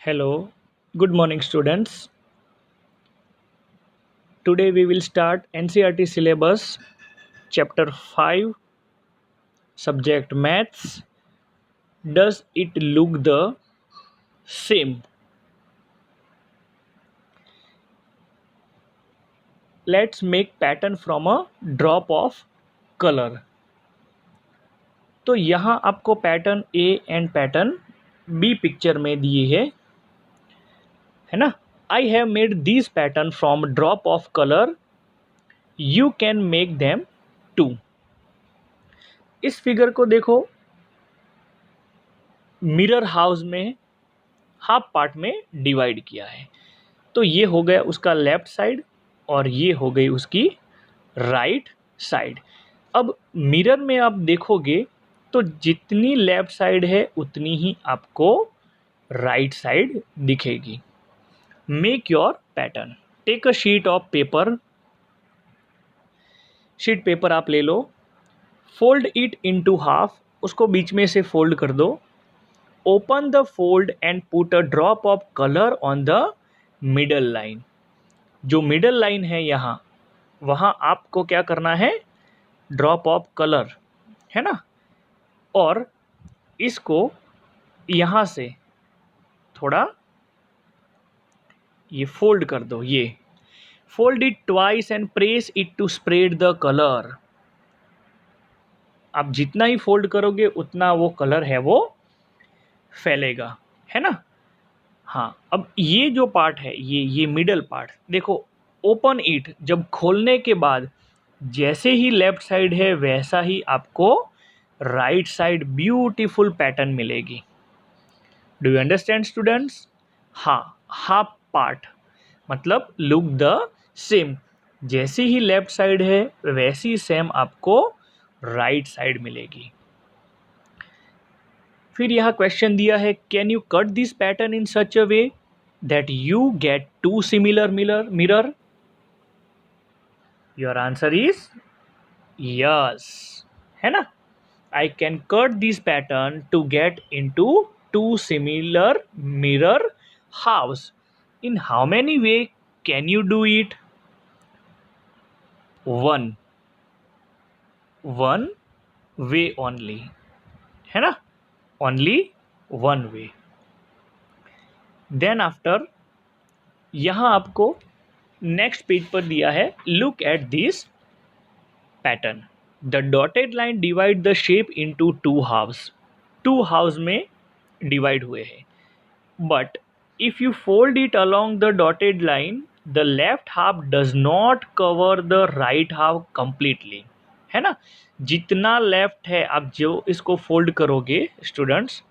Hello, good morning, students. Today we will start NCERT syllabus, chapter 5, subject maths. Does it look the same? Let's make pattern from a drop of color. तो यहाँ आपको pattern A and pattern B picture में दिए है ना. I have made this pattern from drop of colour. You can make them too. इस figure को देखो, मिरर हाउस में हाफ पार्ट में डिवाइड किया है. तो ये हो गया उसका लेफ्ट साइड और ये हो गई उसकी राइट साइड. अब मिरर में आप देखोगे तो जितनी लेफ्ट साइड है उतनी ही आपको राइट साइड दिखेगी. Make your pattern. Take a sheet of paper. Sheet paper आप ले लो. Fold it into half. उसको बीच में से फोल्ड कर दो. Open the fold and put a drop of colour on the middle line. जो मिडल लाइन है यहाँ, वहाँ आपको क्या करना है, ड्रॉप ऑफ कलर, है ना. और इसको यहाँ से थोड़ा ये फोल्ड कर दो. ये fold it twice and press it to spread the colour. आप जितना ही फोल्ड करोगे उतना वो कलर है वो फैलेगा, है ना. हाँ, अब ये जो पार्ट है, ये मिडल पार्ट देखो. ओपन इट, जब खोलने के बाद जैसे ही लेफ्ट साइड है वैसा ही आपको राइट साइड ब्यूटीफुल पैटर्न मिलेगी. Do you understand students? हाँ, हाफ पार्ट मतलब लुक द सेम. जैसी ही लेफ्ट साइड है वैसी सेम आपको राइट साइड मिलेगी. फिर यहाँ क्वेश्चन दिया है, can you cut this pattern in such a way that you get two similar mirror. Your answer is yes, है ना. I can cut this pattern to get into two similar mirror house. In how many way can you do it? One way only, है ना. Only one way. Then after, यहाँ आपको next page पर दिया है, look at this pattern. The dotted line divide the shape into two halves. Two halves में divide हुए हैं. But if you fold it along the dotted line, the left half does not cover the right half completely, है ना. जितना left है आप जो इसको फोल्ड करोगे स्टूडेंट्स,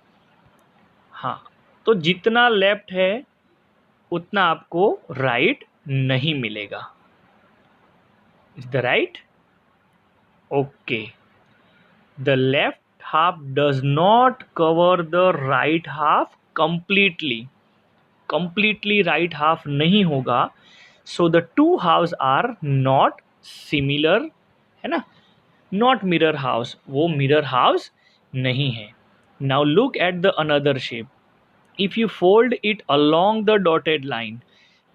हाँ, तो जितना लेफ्ट है उतना आपको राइट नहीं मिलेगा. Is the right? Okay. The left half does not cover the right half completely right half नहीं होगा. so the two halves are not similar, है ना. not mirror house, वो mirror house नहीं है. now look at the another shape. if you fold it along the dotted line,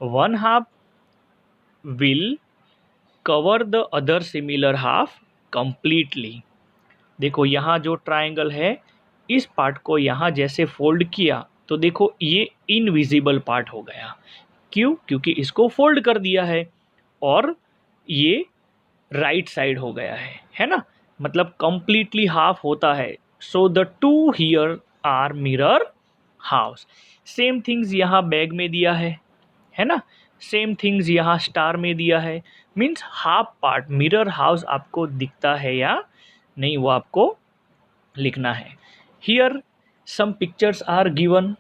one half will cover the other similar half completely. देखो यहाँ जो triangle है, इस पार्ट को यहाँ जैसे फोल्ड किया तो देखो ये इनविजिबल पार्ट हो गया. क्यों? क्योंकि इसको फोल्ड कर दिया है और ये राइट साइड हो गया है ना. मतलब कंप्लीटली हाफ होता है. So the two here are mirror halves. Same things यहाँ बैग में दिया है ना. सेम थिंग्स यहाँ स्टार में दिया है. Means half part mirror halves आपको दिखता है या नहीं, वो आपको लिखना है. Here some pictures are given.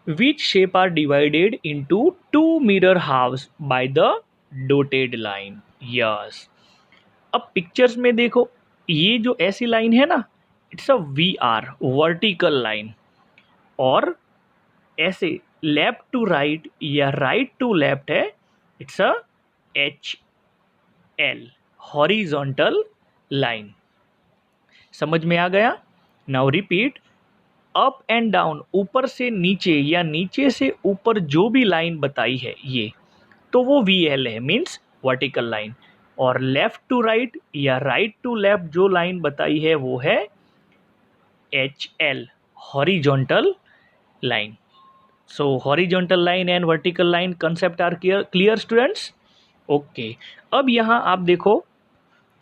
which shape are divided into two mirror house by the dotted line. yes. अब पिक्चर्स में देखो, ये जो ऐसी लाइन है ना, it's a V R vertical line. और ऐसे लेफ्ट टू राइट या राइट टू लेफ्ट है, it's a H L horizontal line. समझ में आ गया? Now repeat. Up and down, ऊपर से नीचे या नीचे से ऊपर जो भी लाइन बताई है ये, तो वो VL है, मीन्स वर्टिकल लाइन। और लेफ्ट टू राइट या राइट टू लेफ्ट जो लाइन बताई है वो है HL, horizontal line. So horizontal line and vertical line concept are clear students? Okay, अब यहाँ आप देखो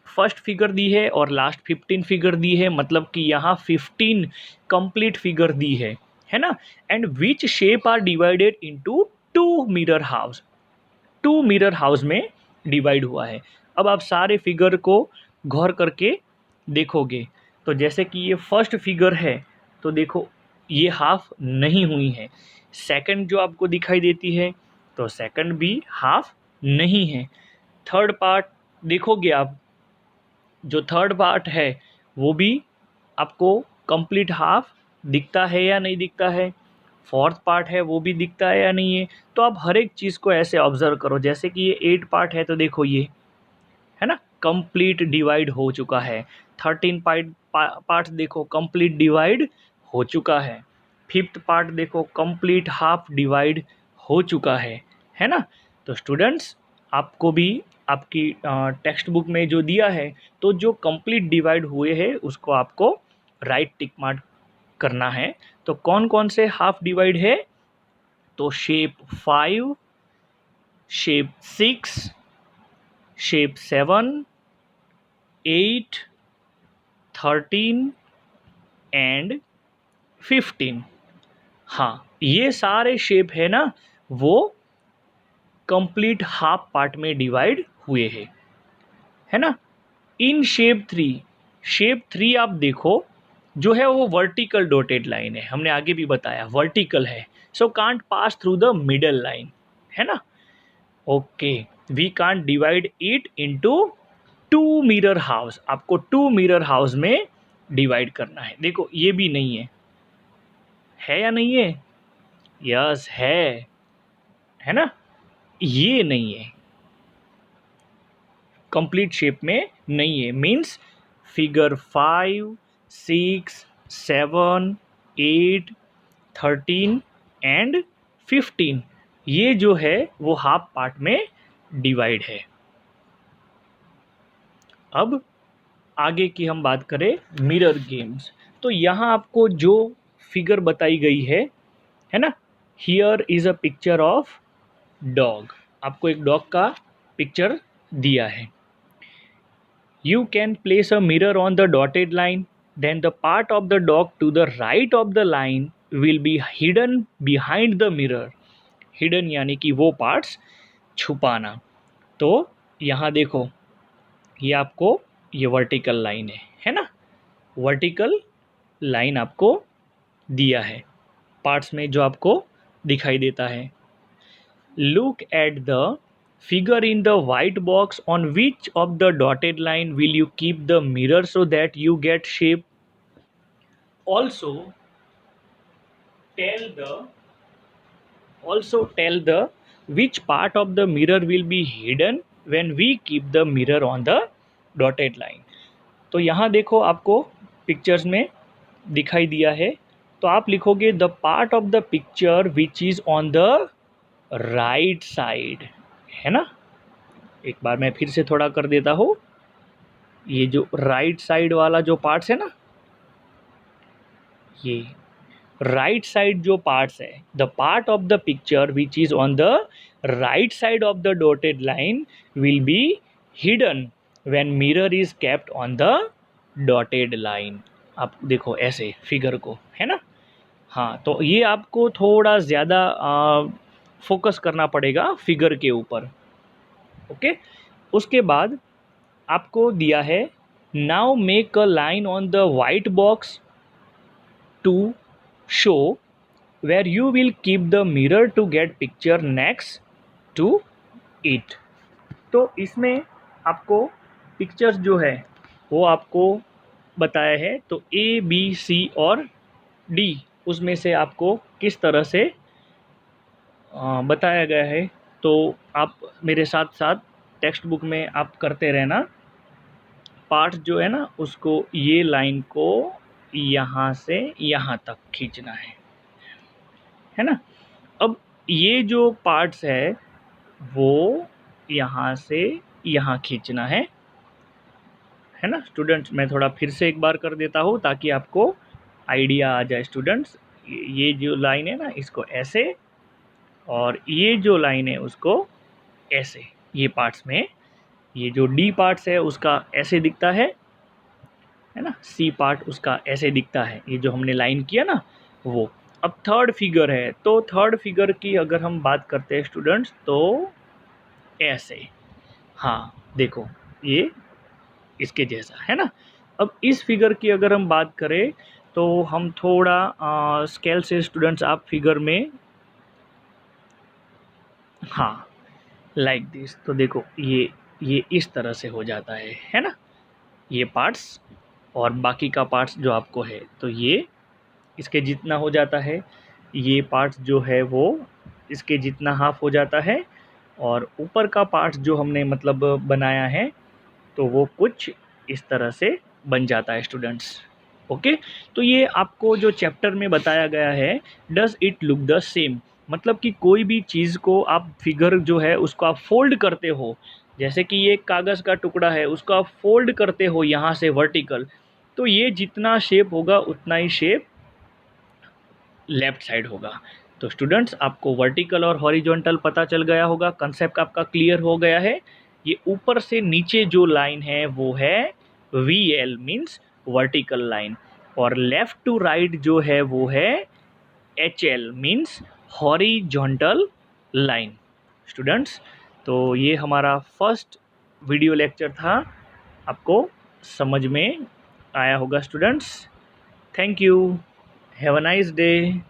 फर्स्ट फिगर दी है और लास्ट 15 फिगर दी है, मतलब कि यहाँ 15 कंप्लीट फिगर दी है ना। And which shape are divided into two mirror halves, two mirror halves में डिवाइड हुआ है। अब आप सारे फिगर को गौर करके देखोगे तो जैसे कि ये फर्स्ट फिगर है तो देखो ये हाफ नहीं हुई है। सेकंड जो आपको दिखाई देती है तो सेकंड भी हाफ नहीं है। थर्ड पार्ट देखोगे आप, जो थर्ड पार्ट है वो भी आपको कंप्लीट हाफ दिखता है या नहीं दिखता है। फोर्थ पार्ट है वो भी दिखता है या नहीं है। तो आप हर एक चीज़ को ऐसे ऑब्जर्व करो, जैसे कि ये 8 पार्ट है तो देखो ये है ना कंप्लीट डिवाइड हो चुका है। 13 पार्ट देखो कंप्लीट डिवाइड हो चुका है। फिफ्थ पार्ट देखो कंप्लीट हाफ डिवाइड हो चुका है ना। तो स्टूडेंट्स आपको भी आपकी टेक्स्ट बुक में जो दिया है तो जो कंप्लीट डिवाइड हुए हैं उसको आपको राइट टिक मार्क करना है। तो कौन कौन से हाफ डिवाइड है, तो शेप 5, शेप 6, शेप 7, 8, 13 एंड 15। हाँ, ये सारे शेप है ना वो कंप्लीट हाफ पार्ट में डिवाइड हुए हैं, है ना। इन शेप थ्री आप देखो जो है वो वर्टिकल डॉटेड लाइन है, हमने आगे भी बताया वर्टिकल है, so can't pass through the middle line, है ना। Okay, we can't divide it into two mirror halves, आपको टू मिरर हाउस में डिवाइड करना है। देखो ये भी नहीं है या नहीं है? यस है ना। ये नहीं है, कंप्लीट शेप में नहीं है, मीन्स फिगर 5, 6, 7, 8, 13 एंड 15 ये जो है वो हाफ पार्ट में डिवाइड है। अब आगे की हम बात करें मिरर गेम्स, तो यहाँ आपको जो फिगर बताई गई है ना, here is a picture of dog, आपको एक डॉग का पिक्चर दिया है। You can place a mirror on the dotted line, then the part of the dog to the right of the line will be hidden behind the mirror. Hidden यानी कि वो parts छुपाना। तो यहाँ देखो ये आपको ये वर्टिकल लाइन है ना, वर्टिकल लाइन आपको दिया है पार्ट्स में जो आपको दिखाई देता है। Look at the figure in the white box, on which of the dotted line will you keep the mirror so that you get shape. Also tell the which part of the mirror will be hidden when we keep the mirror on the dotted line. तो यहाँ देखो आपको pictures में दिखाई दिया है, तो आप लिखोगे the part of the picture which is on the right side, है ना। एक बार मैं फिर से थोड़ा कर देता हूँ, ये जो राइट साइड वाला जो पार्ट्स है ना, ये राइट साइड जो पार्ट्स है, the part of the picture which is on the right side of the dotted line will be hidden when mirror is kept on the dotted line. आप देखो ऐसे फिगर को, है ना। हाँ, तो ये आपको थोड़ा ज़्यादा फोकस करना पड़ेगा फिगर के ऊपर। ओके, उसके बाद आपको दिया है now make a line on the white box to show where you will keep the mirror to get picture next to it. तो इसमें आपको पिक्चर्स जो है वो आपको बताया है, तो A, B, C और D उसमें से आपको किस तरह से बताया गया है। तो आप मेरे साथ साथ टेक्स्ट बुक में आप करते रहना, पार्ट जो है ना उसको ये लाइन को यहाँ से यहाँ तक खींचना है ना। अब ये जो पार्ट्स है वो यहाँ से यहाँ खींचना है ना स्टूडेंट्स। मैं थोड़ा फिर से एक बार कर देता हूँ ताकि आपको आइडिया आ जाए स्टूडेंट्स। ये जो लाइन है ना इसको ऐसे, और ये जो लाइन है उसको ऐसे। ये पार्ट्स में ये जो डी पार्ट्स है उसका ऐसे दिखता है ना। सी पार्ट उसका ऐसे दिखता है, ये जो हमने लाइन किया ना वो। अब थर्ड फिगर है, तो थर्ड फिगर की अगर हम बात करते हैं स्टूडेंट्स तो ऐसे। हाँ देखो ये इसके जैसा है ना। अब इस फिगर की अगर हम बात करें तो हम थोड़ा स्केल से स्टूडेंट्स आप फिगर में, हाँ लाइक दिस, तो देखो ये इस तरह से हो जाता है ना ये पार्ट्स। और बाकी का पार्ट्स जो आपको है तो ये इसके जितना हो जाता है, ये पार्ट्स जो है वो इसके जितना हाफ हो जाता है, और ऊपर का पार्ट्स जो हमने मतलब बनाया है तो वो कुछ इस तरह से बन जाता है स्टूडेंट्स। ओके, तो ये आपको जो चैप्टर में बताया गया है, does it look the same, मतलब कि कोई भी चीज़ को आप फिगर जो है उसको आप फोल्ड करते हो, जैसे कि ये कागज़ का टुकड़ा है उसको आप फोल्ड करते हो यहाँ से वर्टिकल, तो ये जितना शेप होगा उतना ही शेप लेफ्ट साइड होगा। तो स्टूडेंट्स आपको वर्टिकल और हॉरिजॉन्टल पता चल गया होगा, कंसेप्ट आपका क्लियर हो गया है। ये ऊपर से नीचे जो लाइन है वो है V L means vertical line, और लेफ्ट टू राइट जो है वो है H L means horizontal line students. तो ये हमारा फर्स्ट वीडियो लेक्चर था, आपको समझ में आया होगा students. Thank you, have a nice day.